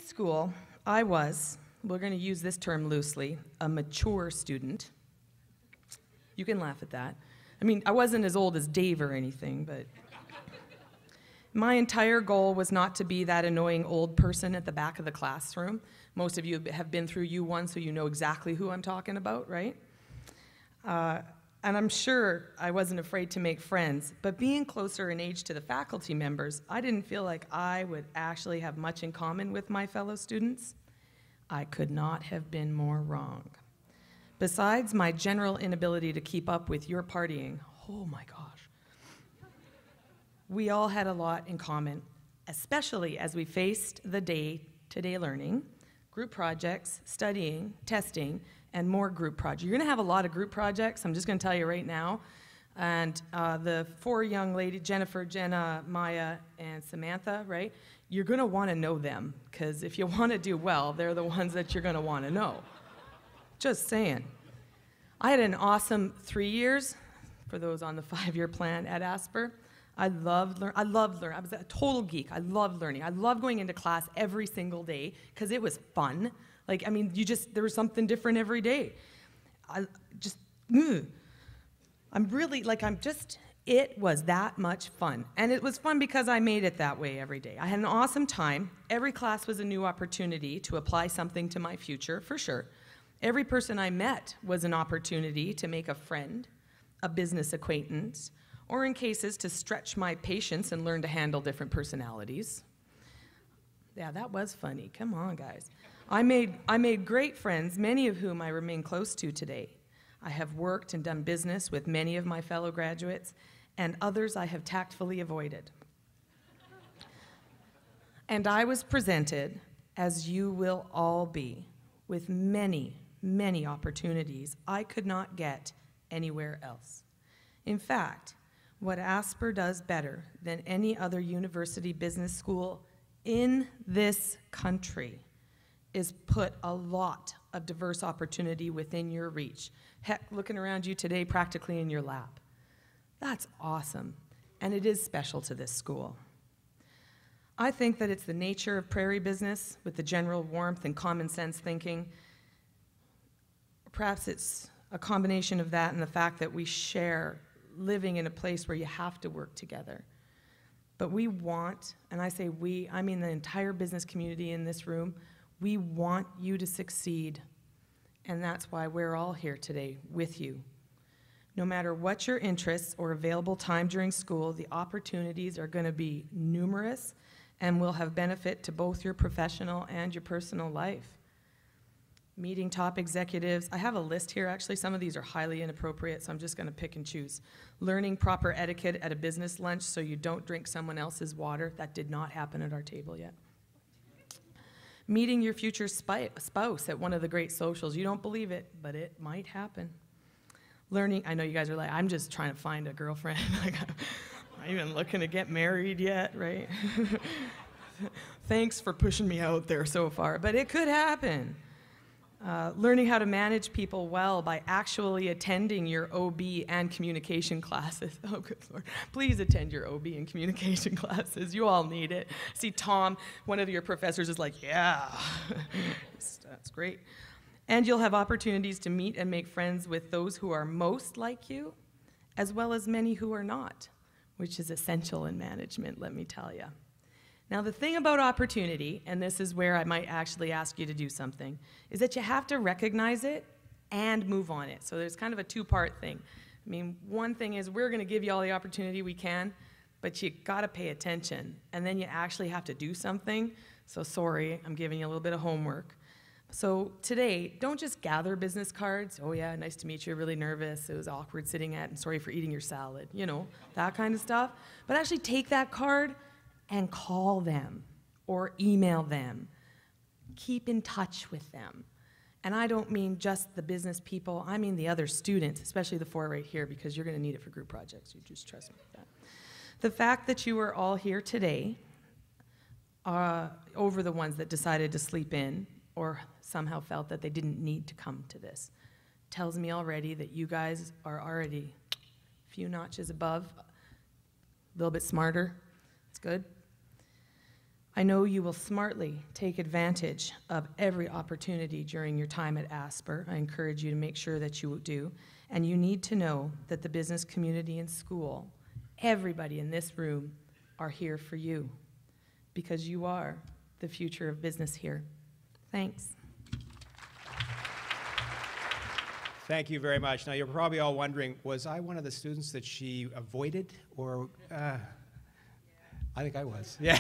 In school, I was, we're going to use this term loosely, a mature student. You can laugh at that. I mean, I wasn't as old as Dave or anything, but my entire goal was not to be that annoying old person at the back of the classroom. Most of you have been through U1, so you know exactly who I'm talking about, right? And I'm sure I wasn't afraid to make friends, but being closer in age to the faculty members, I didn't feel like I would actually have much in common with my fellow students. I could not have been more wrong. Besides my general inability to keep up with your partying, oh my gosh, we all had a lot in common, especially as we faced the day-to-day learning, group projects, studying, testing, and more group projects. You're gonna have a lot of group projects, I'm just gonna tell you right now. And the four young ladies, Jennifer, Jenna, Maya, and Samantha, right? You're gonna wanna know them, because if you wanna do well, they're the ones that you're gonna wanna know. Just saying. I had an awesome 3 years, for those on the 5-year plan at Asper. I loved learning. I was a total geek. I loved learning. I loved going into class every single day because it was fun. Like, I mean, there was something different every day. It was that much fun. And it was fun because I made it that way every day. I had an awesome time. Every class was a new opportunity to apply something to my future, for sure. Every person I met was an opportunity to make a friend, a business acquaintance, or in cases to stretch my patience and learn to handle different personalities. Yeah, that was funny. Come on, guys. I made great friends, many of whom I remain close to today. I have worked and done business with many of my fellow graduates, and others I have tactfully avoided. And I was presented, as you will all be, with many, many opportunities I could not get anywhere else. In fact, what Asper does better than any other university business school in this country is put a lot of diverse opportunity within your reach. Heck, looking around you today, practically in your lap. That's awesome, and it is special to this school. I think that it's the nature of prairie business with the general warmth and common sense thinking. Perhaps it's a combination of that and the fact that we share living in a place where you have to work together. But we want, and I say we, I mean the entire business community in this room, we want you to succeed. And that's why we're all here today with you. No matter what your interests or available time during school, the opportunities are going to be numerous and will have benefit to both your professional and your personal life. Meeting top executives. I have a list here, actually. Some of these are highly inappropriate, so I'm just going to pick and choose. Learning proper etiquette at a business lunch so you don't drink someone else's water. That did not happen at our table yet. Meeting your future spouse at one of the great socials. You don't believe it, but it might happen. Learning, I know you guys are like, I'm just trying to find a girlfriend. Like, I'm not even looking to get married yet, right? Thanks for pushing me out there so far, but it could happen. Learning how to manage people well by actually attending your OB and communication classes. Oh, good Lord. Please attend your OB and communication classes. You all need it. See, Tom, one of your professors, is like, yeah, that's great. And you'll have opportunities to meet and make friends with those who are most like you, as well as many who are not, which is essential in management, let me tell you. Now, the thing about opportunity, and this is where I might actually ask you to do something, is that you have to recognize it and move on it. So there's kind of a two-part thing. I mean, one thing is we're going to give you all the opportunity we can, but you got to pay attention, and then you actually have to do something. So sorry, I'm giving you a little bit of homework. So today, don't just gather business cards. Oh yeah, nice to meet you, really nervous, it was awkward sitting at, and sorry for eating your salad, you know, that kind of stuff. But actually take that card and call them or email them. Keep in touch with them. And I don't mean just the business people, I mean the other students, especially the four right here, because you're gonna need it for group projects, you just trust me with that. The fact that you are all here today, over the ones that decided to sleep in or somehow felt that they didn't need to come to this, tells me already that you guys are already a few notches above, a little bit smarter. It's good. I know you will smartly take advantage of every opportunity during your time at Asper. I encourage you to make sure that you do. And you need to know that the business community and school, everybody in this room, are here for you because you are the future of business here. Thanks. Thank you very much. Now, you're probably all wondering, was I one of the students that she avoided? Or, I think I was. Yeah.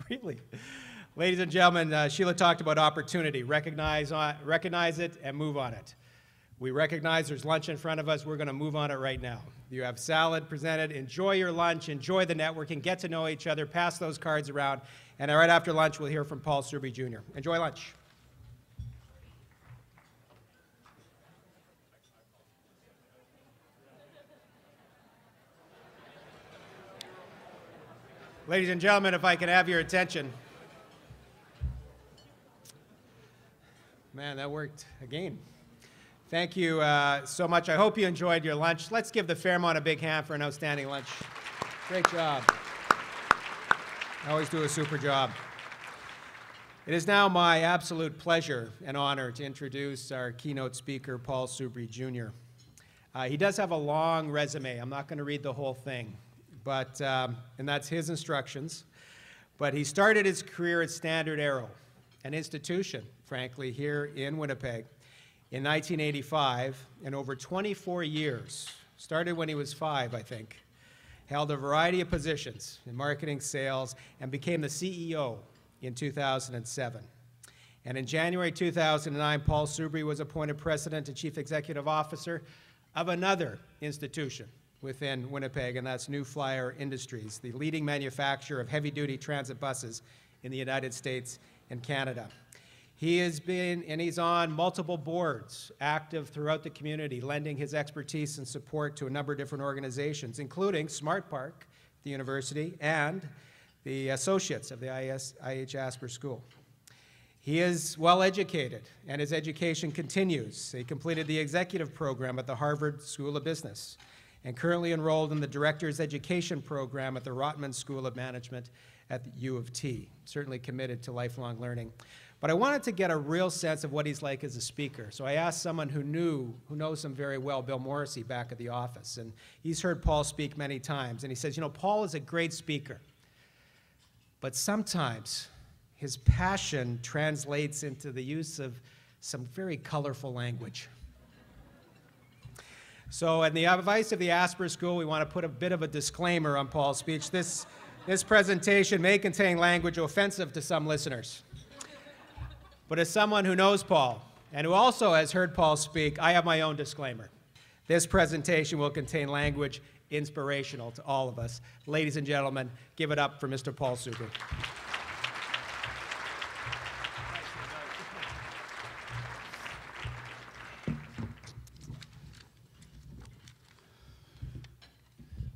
Really. Ladies and gentlemen, Sheila talked about opportunity. Recognize it and move on it. We recognize there's lunch in front of us. We're going to move on it right now. You have salad presented. Enjoy your lunch. Enjoy the networking. Get to know each other. Pass those cards around. And right after lunch, we'll hear from Paul Soubry Jr. Enjoy lunch. Ladies and gentlemen, if I can have your attention. Man, that worked again. Thank you so much. I hope you enjoyed your lunch. Let's give the Fairmont a big hand for an outstanding lunch. Great job. Always do a super job. It is now my absolute pleasure and honor to introduce our keynote speaker, Paul Soubry Jr. He does have a long resume. I'm not going to read the whole thing. But, and that's his instructions. But he started his career at Standard Aero, an institution, frankly, here in Winnipeg in 1985, and over 24 years, started when he was 5, I think, held a variety of positions in marketing, sales, and became the CEO in 2007. And in January 2009, Paul Soubry was appointed President and Chief Executive Officer of another institution within Winnipeg, and that's New Flyer Industries, the leading manufacturer of heavy-duty transit buses in the United States and Canada. He has been, and he's on multiple boards, active throughout the community, lending his expertise and support to a number of different organizations, including Smart Park, the university, and the associates of the IH Asper School. He is well educated, and his education continues. He completed the executive program at the Harvard School of Business, and currently enrolled in the Director's Education Program at the Rotman School of Management at the U of T. Certainly committed to lifelong learning. But I wanted to get a real sense of what he's like as a speaker. So I asked someone who knows him very well, Bill Morrissey, back at the office. And he's heard Paul speak many times. And he says, you know, Paul is a great speaker. But sometimes his passion translates into the use of some very colorful language. So in the advice of the Asper School, we want to put a bit of a disclaimer on Paul's speech. This presentation may contain language offensive to some listeners. But as someone who knows Paul, and who also has heard Paul speak, I have my own disclaimer. This presentation will contain language inspirational to all of us. Ladies and gentlemen, give it up for Mr. Paul Soubry.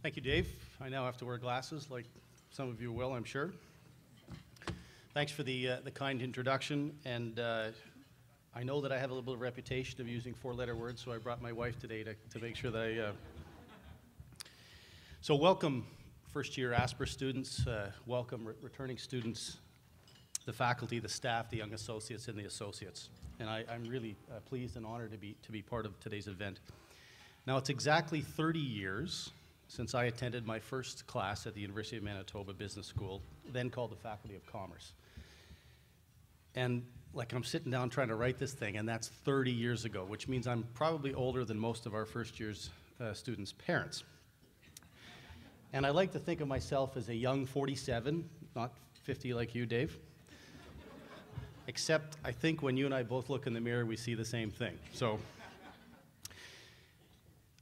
Thank you, Dave. I now have to wear glasses, like some of you will, I'm sure. Thanks for the kind introduction, and I know that I have a little bit of reputation of using four-letter words, so I brought my wife today to make sure that I... So welcome, first-year Asper students, welcome returning students, the faculty, the staff, the young associates, and the associates. And I'm really pleased and honored to be part of today's event. Now, it's exactly 30 years since I attended my first class at the University of Manitoba Business School, then called the Faculty of Commerce. And like I'm sitting down trying to write this thing, and that's 30 years ago, which means I'm probably older than most of our first year's students' parents. And I like to think of myself as a young 47, not 50 like you, Dave. Except I think when you and I both look in the mirror, we see the same thing. So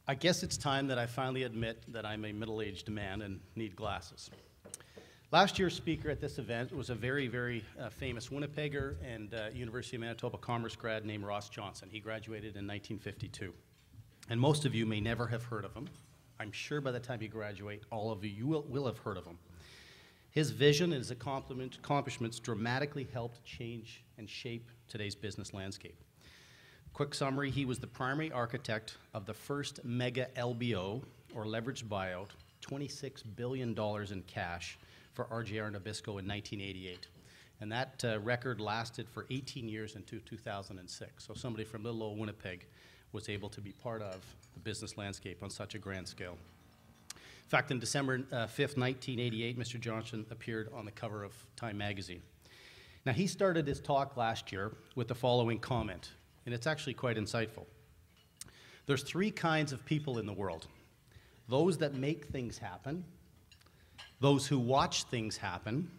I guess it's time that I finally admit that I'm a middle-aged man and need glasses. Last year's speaker at this event was a very, very famous Winnipegger and University of Manitoba Commerce grad named Ross Johnson. He graduated in 1952. And most of you may never have heard of him. I'm sure by the time you graduate, all of you will have heard of him. His vision and his accomplishments dramatically helped change and shape today's business landscape. Quick summary, he was the primary architect of the first mega LBO, or leveraged buyout, $26 billion in cash for RJR Nabisco in 1988. And that record lasted for 18 years into 2006. So somebody from little old Winnipeg was able to be part of the business landscape on such a grand scale. In fact, on December 5th, 1988, Mr. Johnson appeared on the cover of Time magazine. Now, he started his talk last year with the following comment, and it's actually quite insightful. There's three kinds of people in the world: those that make things happen, those who watch things happen,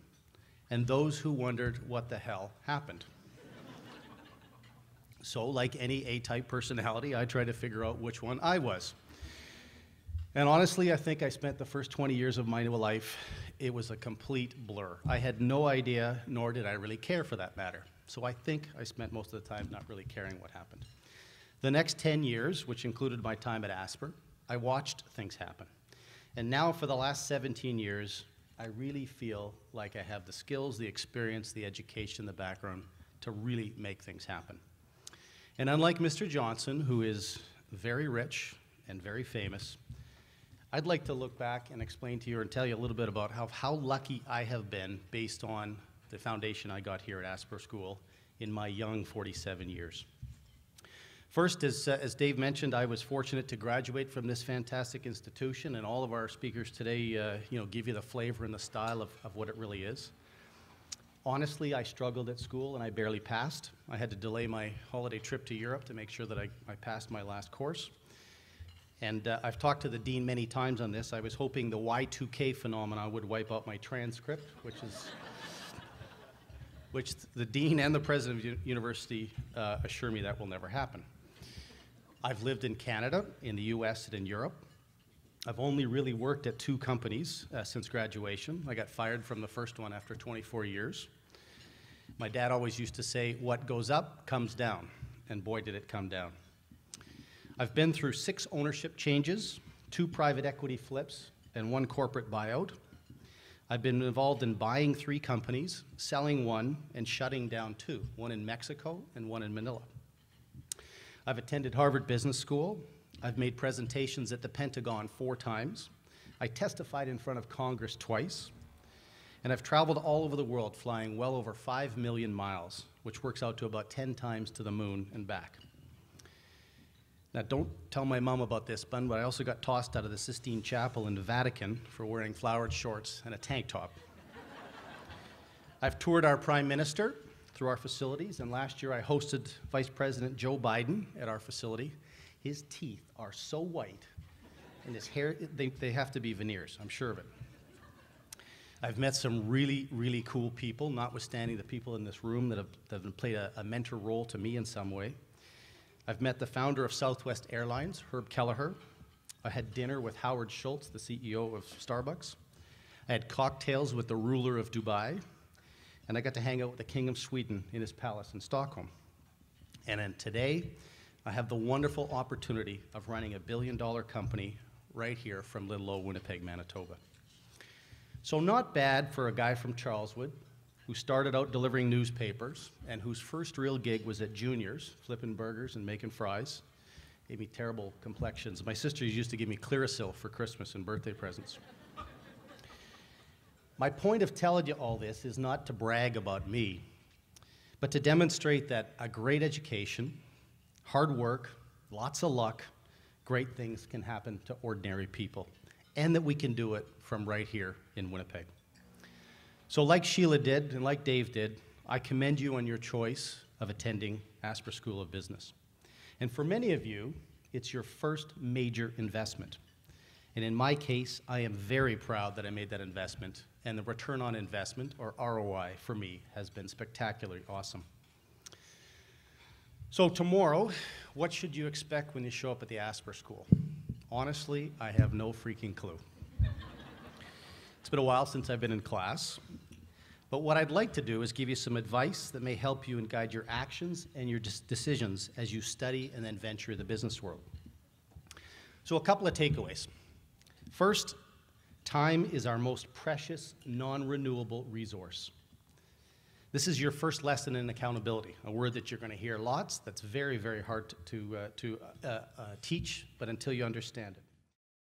and those who wondered what the hell happened. So, like any A-type personality, I tried to figure out which one I was. And honestly, I think I spent the first 20 years of my life, it was a complete blur. I had no idea, nor did I really care for that matter. So I think I spent most of the time not really caring what happened. The next 10 years, which included my time at Asper, I watched things happen. And now for the last 17 years, I really feel like I have the skills, the experience, the education, the background to really make things happen. And unlike Mr. Johnson, who is very rich and very famous, I'd like to look back and explain to you and tell you a little bit about how lucky I have been based on the foundation I got here at Asper School in my young 47 years. First, as Dave mentioned, I was fortunate to graduate from this fantastic institution, and all of our speakers today give you the flavor and the style of what it really is. Honestly, I struggled at school and I barely passed. I had to delay my holiday trip to Europe to make sure that I passed my last course. And I've talked to the dean many times on this. I was hoping the Y2K phenomenon would wipe out my transcript, which the dean and the president of the university assure me that will never happen. I've lived in Canada, in the US, and in Europe. I've only really worked at 2 companies since graduation. I got fired from the first one after 24 years. My dad always used to say, what goes up comes down, and boy did it come down. I've been through 6 ownership changes, 2 private equity flips, and 1 corporate buyout. I've been involved in buying 3 companies, selling 1, and shutting down 2, 1 in Mexico and 1 in Manila. I've attended Harvard Business School. I've made presentations at the Pentagon 4 times. I testified in front of Congress twice. And I've traveled all over the world, flying well over 5 million miles, which works out to about 10 times to the moon and back. Now, don't tell my mom about this, but I also got tossed out of the Sistine Chapel in the Vatican for wearing flowered shorts and a tank top. I've toured our Prime Minister through our facilities, and last year I hosted Vice President Joe Biden at our facility. His teeth are so white, and his hair, they have to be veneers, I'm sure of it. I've met some really, really cool people, notwithstanding the people in this room that have played a mentor role to me in some way. I've met the founder of Southwest Airlines, Herb Kelleher. I had dinner with Howard Schultz, the CEO of Starbucks. I had cocktails with the ruler of Dubai. And I got to hang out with the King of Sweden in his palace in Stockholm. And then today, I have the wonderful opportunity of running a billion-dollar company right here from little old Winnipeg, Manitoba. So not bad for a guy from Charleswood who started out delivering newspapers and whose first real gig was at Junior's, flipping burgers and making fries. Gave me terrible complexions. My sisters used to give me Clearasil for Christmas and birthday presents. My point of telling you all this is not to brag about me, but to demonstrate that a great education, hard work, lots of luck, great things can happen to ordinary people, and that we can do it from right here in Winnipeg. So like Sheila did, and like Dave did, I commend you on your choice of attending Asper School of Business. And for many of you, it's your first major investment. And in my case, I am very proud that I made that investment, and the return on investment, or ROI, for me, has been spectacularly awesome. So tomorrow, what should you expect when you show up at the Asper School? Honestly, I have no freaking clue. It's been a while since I've been in class, but what I'd like to do is give you some advice that may help you and guide your actions and your decisions as you study and then venture the business world. So a couple of takeaways. First, time is our most precious, non-renewable resource. This is your first lesson in accountability, a word that you're going to hear lots, that's very, very hard to teach, but until you understand it.